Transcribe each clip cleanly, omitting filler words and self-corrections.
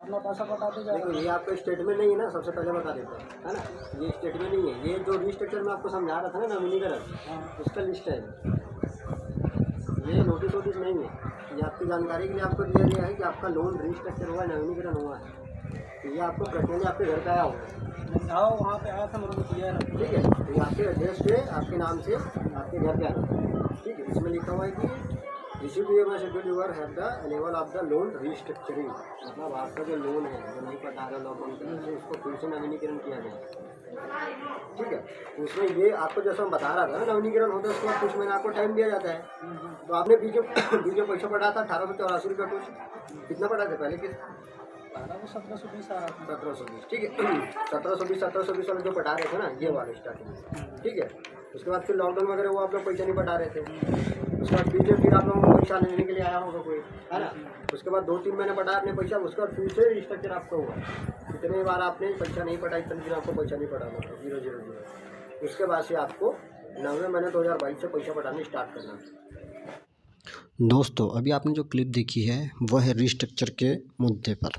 अपना पैसा पटाते जा देखो रहे ये आपका स्टेटमेंट नहीं है ना, सबसे पहले बता देते हैं, है ना। ये स्टेटमेंट नहीं है, ये जो रिस्ट्रक्चर में आपको समझा रहा था ना नवीनीकरण, हाँ। उसका लिस्ट है। ये नोटिस वोटिस नहीं है, ये आपकी जानकारी के लिए आपको दिया गया है कि आपका लोन रिस्ट्रक्चर हुआ है, नवीनीकरण हुआ है। तो ये आपको पर्सनली आपके घर पे आया होगा। हाँ वहाँ पे आया था, मेरे को दिया है। ठीक है, तो ये आपके एड्रेस पे आपके नाम से आपके घर पे आना है। ठीक है, इसमें लिखा हुआ है कि receive your schedule your have the level of the loan restructuring, मतलब आपका जो लोन है जो नहीं पटा रहा लॉकडाउन के वजह से, उसको फिर से नवीनीकरण किया गया। ठीक है, तो उसमें ये आपको जैसा हम बता रहा था ना, नवीनीकरण होता है उसके बाद कुछ महीने आपको टाइम दिया जाता है। तो आपने बीच में पैसा पढ़ा था 1884 रुपये कुछ, कितना पढ़ा था पहले किस 1720 आ रहा था। 1720, ठीक है। 1720 वाले जो पटा रहे थे ना, ये वाले स्टार्टिंग में। ठीक है, उसके बाद फिर लॉकडाउन वगैरह वो आप लोग पैसा नहीं पटा रहे थे। उसके बाद बीच में फिर आप लोगों को पैसा लेने के लिए आया होगा कोई, है ना। उसके बाद 2-3 महीने पटा आपने पैसा, उसके बाद फिर से रिस्ट्रक्चर आपका हुआ। कितने बार आपने पैसा नहीं पटा, इतने दिन आपको पैसा नहीं पटाना था, 000। उसके बाद से आपको 9वें महीने 2022 से पैसा पटाने स्टार्ट करना। दोस्तों अभी आपने जो क्लिप देखी है वह है रिस्ट्रक्चर के मुद्दे पर।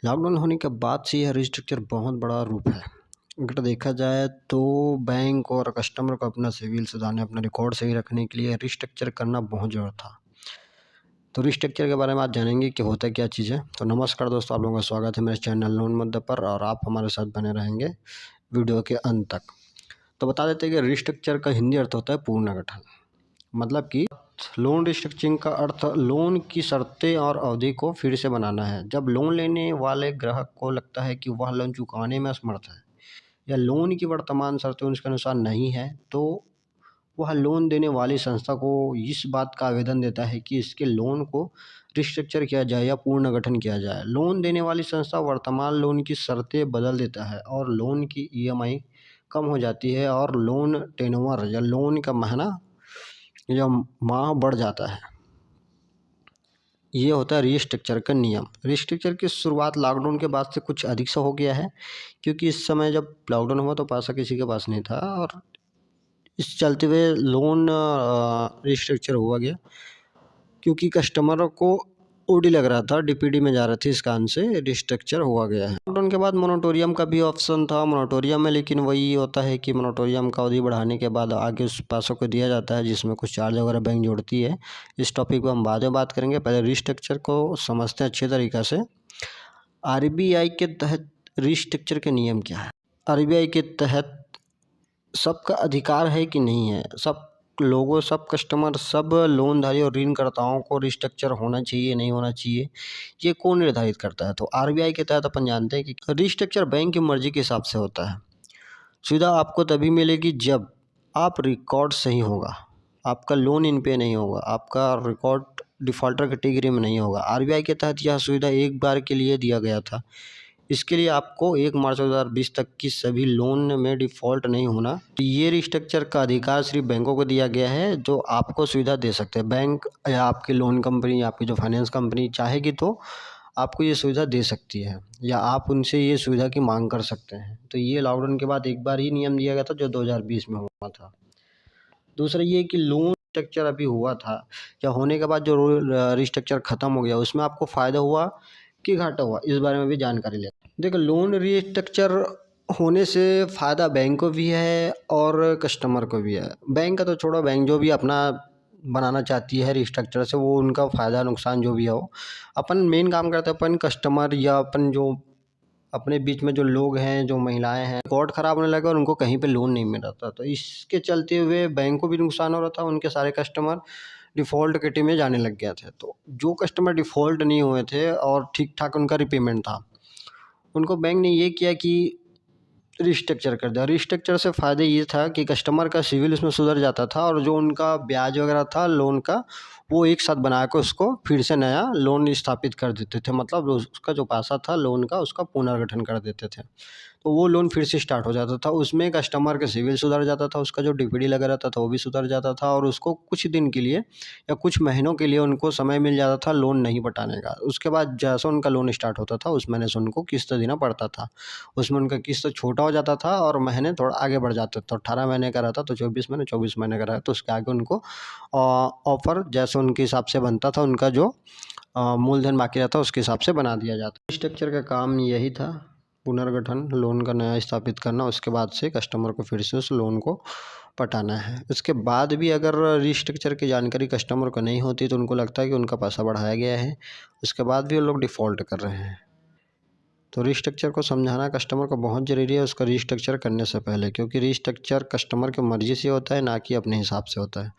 लॉकडाउन होने के बाद से यह रिस्ट्रक्चर बहुत बड़ा रूप है। अगर देखा जाए तो बैंक और कस्टमर को अपना सिविल सुधारने, अपना रिकॉर्ड सही रखने के लिए रिस्ट्रक्चर करना बहुत ज़रूरत था। तो रिस्ट्रक्चर के बारे में आज जानेंगे कि होता क्या चीज़ है। तो नमस्कार दोस्तों, आप लोगों का स्वागत है मेरे चैनल लोन मुद्दे पर, और आप हमारे साथ बने रहेंगे वीडियो के अंत तक। तो बता देते हैं कि रिस्ट्रक्चर का हिंदी अर्थ होता है पुनर्गठन। मतलब कि लोन रिस्ट्रक्चरिंग का अर्थ लोन की शर्तें और अवधि को फिर से बनाना है। जब लोन लेने वाले ग्राहक को लगता है कि वह लोन चुकाने में असमर्थ है या लोन की वर्तमान शर्तें उसके अनुसार नहीं है, तो वह लोन देने वाली संस्था को इस बात का आवेदन देता है कि इसके लोन को रिस्ट्रक्चर किया जाए या पुनर्गठन किया जाए। लोन देने वाली संस्था वर्तमान लोन की शर्तें बदल देता है और लोन की ईएमआई कम हो जाती है और लोन टेनओवर या लोन का महीना या माह बढ़ जाता है। ये होता है रिस्ट्रक्चर का नियम। रिस्ट्रक्चर की शुरुआत लॉकडाउन के बाद से कुछ अधिक सा हो गया है, क्योंकि इस समय जब लॉकडाउन हुआ तो पैसा किसी के पास नहीं था, और इस चलते हुए लोन रिस्ट्रक्चर हुआ गया, क्योंकि कस्टमरों को ओडी लग रहा था, डीपीडी में जा रहे थे, इस कारण से रिस्ट्रक्चर हुआ गया है। लॉकडाउन के बाद मोरेटोरियम का भी ऑप्शन था मोरेटोरियम में, लेकिन वही होता है कि मोरेटोरियम का अवधि बढ़ाने के बाद आगे उस पैसों को दिया जाता है जिसमें कुछ चार्ज वगैरह बैंक जोड़ती है। इस टॉपिक पर हम बाद में बात करेंगे, पहले रिस्ट्रक्चर को समझते हैं अच्छे तरीक़े से। आरबीआई के तहत रिस्ट्रक्चर के नियम क्या है? आरबीआई के तहत सबका अधिकार है कि नहीं है, सब लोगों, सब कस्टमर, सब लोनधारी और ऋणकर्ताओं को रिस्ट्रक्चर होना चाहिए नहीं होना चाहिए, ये कौन निर्धारित करता है? तो आरबीआई के तहत अपन जानते हैं कि रिस्ट्रक्चर बैंक की मर्जी के हिसाब से होता है। सुविधा आपको तभी मिलेगी जब आप रिकॉर्ड सही होगा, आपका लोन इन पे नहीं होगा, आपका रिकॉर्ड डिफ़ॉल्टर कैटेगरी में नहीं होगा। आरबीआई के तहत यह सुविधा एक बार के लिए दिया गया था। इसके लिए आपको 1 मार्च 2020 तक की सभी लोन में डिफ़ॉल्ट नहीं होना। तो ये रिस्ट्रक्चर का अधिकार सिर्फ बैंकों को दिया गया है जो आपको सुविधा दे सकते हैं। बैंक या आपकी लोन कंपनी, आपकी जो फाइनेंस कंपनी चाहेगी तो आपको ये सुविधा दे सकती है, या आप उनसे ये सुविधा की मांग कर सकते हैं। तो ये लॉकडाउन के बाद एक बार ही नियम दिया गया था जो 2020 में हुआ था। दूसरा ये कि लोन रिस्ट्रक्चर अभी हुआ था या होने के बाद जो रिस्ट्रक्चर ख़त्म हो गया, उसमें आपको फ़ायदा हुआ कि घाटा हुआ, इस बारे में भी जानकारी लें। देखो, लोन रिस्ट्रक्चर होने से फ़ायदा बैंक को भी है और कस्टमर को भी है। बैंक का तो छोड़ो, बैंक जो भी अपना बनाना चाहती है रिस्ट्रक्चर से, वो उनका फ़ायदा नुकसान जो भी हो, अपन मेन काम करते हैं अपन कस्टमर या अपन जो अपने बीच में जो लोग हैं, जो महिलाएं हैं, रिकॉर्ड ख़राब होने लगा और उनको कहीं पे लोन नहीं मिल रहा था, तो इसके चलते हुए बैंक को भी नुकसान हो रहा था, उनके सारे कस्टमर डिफ़ॉल्ट कैटेगरी में जाने लग गए थे। तो जो कस्टमर डिफ़ॉल्ट नहीं हुए थे और ठीक ठाक उनका रिपेमेंट था, उनको बैंक ने ये किया कि रिस्ट्रक्चर कर दिया। रिस्ट्रक्चर से फ़ायदा ये था कि कस्टमर का सिविल उसमें सुधर जाता था, और जो उनका ब्याज वगैरह था लोन का, वो एक साथ बना कर उसको फिर से नया लोन स्थापित कर देते थे। मतलब उसका जो पैसा था लोन का, उसका पुनर्गठन कर देते थे, तो वो लोन फिर से स्टार्ट हो जाता था। उसमें कस्टमर का सिविल सुधर जाता था, उसका जो डीपीडी लगा रहता था वो भी सुधर जाता था, और उसको कुछ दिन के लिए या कुछ महीनों के लिए उनको समय मिल जाता था लोन नहीं पटाने का। उसके बाद जैसा उनका लोन स्टार्ट होता था उस महीने से उनको किस्त देना पड़ता था। उसमें उनका किस्त छोटा हो जाता था और महीने थोड़ा आगे बढ़ जाते थे। तो 18 महीने का रहता तो 24 महीने, 24 महीने का रहता तो उसके आगे उनको ऑफ़र जैसे उनके हिसाब से बनता था, उनका जो मूलधन बाकी रहता है उसके हिसाब से बना दिया जाता है। रिस्ट्रक्चर का काम यही था, पुनर्गठन, लोन का नया स्थापित करना, उसके बाद से कस्टमर को फिर से उस लोन को पटाना है। उसके बाद भी अगर रिस्ट्रक्चर की जानकारी कस्टमर को नहीं होती तो उनको लगता है कि उनका पैसा बढ़ाया गया है, उसके बाद भी वो लोग डिफ़ॉल्ट कर रहे हैं। तो रिस्ट्रक्चर को समझाना कस्टमर को बहुत ज़रूरी है उसका रिस्ट्रक्चर करने से पहले, क्योंकि रिस्ट्रक्चर कस्टमर की मर्ज़ी से होता है, ना कि अपने हिसाब से होता है।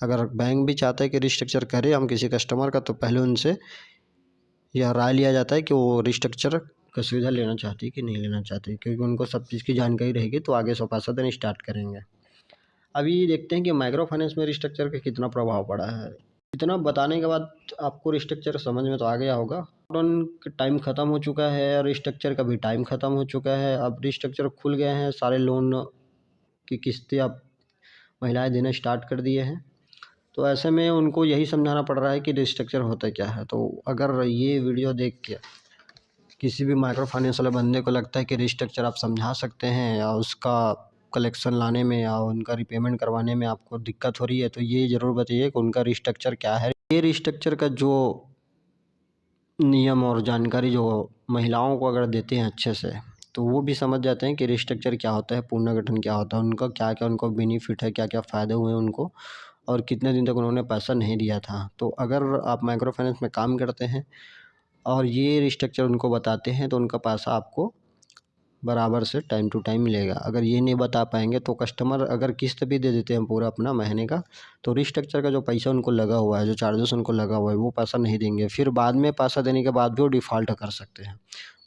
अगर बैंक भी चाहता है कि रिस्ट्रक्चर करें हम किसी कस्टमर का, तो पहले उनसे यह राय लिया जाता है कि वो रिस्ट्रक्चर का सुविधा लेना चाहती है कि नहीं लेना चाहती, क्योंकि उनको सब चीज़ की जानकारी रहेगी तो आगे से पैसा देना स्टार्ट करेंगे। अभी देखते हैं कि माइक्रो फाइनेंस में रिस्ट्रक्चर का कितना प्रभाव पड़ा है। इतना बताने के बाद आपको रिस्ट्रक्चर समझ में तो आ गया होगा। लॉकडाउन का टाइम ख़त्म हो चुका है, रिस्ट्रक्चर का भी टाइम ख़त्म हो चुका है। अब रिस्ट्रक्चर खुल गए हैं, सारे लोन की किस्तें अब महिलाएं देना स्टार्ट कर दिए हैं। तो ऐसे में उनको यही समझाना पड़ रहा है कि रिस्ट्रक्चर होता क्या है। तो अगर ये वीडियो देख के किसी भी माइक्रो फाइनेंस वाले बंदे को लगता है कि रिस्ट्रक्चर आप समझा सकते हैं या उसका कलेक्शन लाने में या उनका रिपेमेंट करवाने में आपको दिक्कत हो रही है, तो ये ज़रूर बताइए कि उनका रिस्ट्रक्चर क्या है। ये रिस्ट्रक्चर का जो नियम और जानकारी जो महिलाओं को अगर देते हैं अच्छे से, तो वो भी समझ जाते हैं कि रिस्ट्रक्चर क्या होता है, पुनर्गठन क्या होता है, उनका क्या क्या उनको बेनिफिट है, क्या क्या फ़ायदे हुए हैं उनको, और कितने दिन तक उन्होंने पैसा नहीं दिया था। तो अगर आप माइक्रो फाइनेंस में काम करते हैं और ये रिस्ट्रक्चर उनको बताते हैं तो उनका पैसा आपको बराबर से टाइम टू टाइम मिलेगा। अगर ये नहीं बता पाएंगे तो कस्टमर अगर किस्त भी दे देते हैं पूरा अपना महीने का, तो रिस्ट्रक्चर का जो पैसा उनको लगा हुआ है, जो चार्जेस उनको लगा हुआ है, वो पैसा नहीं देंगे। फिर बाद में पैसा देने के बाद भी वो डिफ़ॉल्ट कर सकते हैं।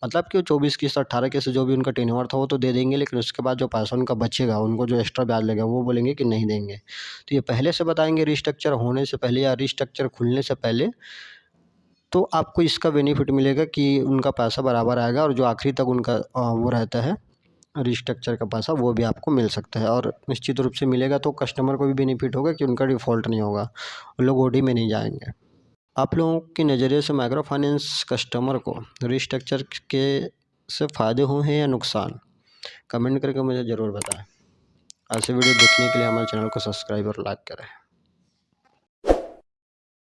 मतलब कि वो 24 किस्त 18 किस्त जो भी उनका टेन्योर था वो तो दे देंगे, लेकिन उसके बाद जो पैसा उनका बचेगा, उनको जो एक्स्ट्रा ब्याज लगेगा वो बोलेंगे कि नहीं देंगे। तो ये पहले से बताएंगे रिस्ट्रक्चर होने से पहले या रिस्ट्रक्चर खुलने से पहले, तो आपको इसका बेनिफिट मिलेगा कि उनका पैसा बराबर आएगा और जो आखिरी तक उनका वो रहता है रिस्ट्रक्चर का पैसा, वो भी आपको मिल सकता है और निश्चित रूप से मिलेगा। तो कस्टमर को भी बेनिफिट होगा कि उनका डिफ़ॉल्ट नहीं होगा, वो लोग ओडी में नहीं जाएंगे। आप लोगों के नज़रिए से माइक्रो फाइनेंस कस्टमर को रिस्ट्रक्चर के से फ़ायदे हुए हैं या नुकसान, कमेंट करके मुझे ज़रूर बताएं। ऐसे वीडियो देखने के लिए हमारे चैनल को सब्सक्राइब और लाइक करें।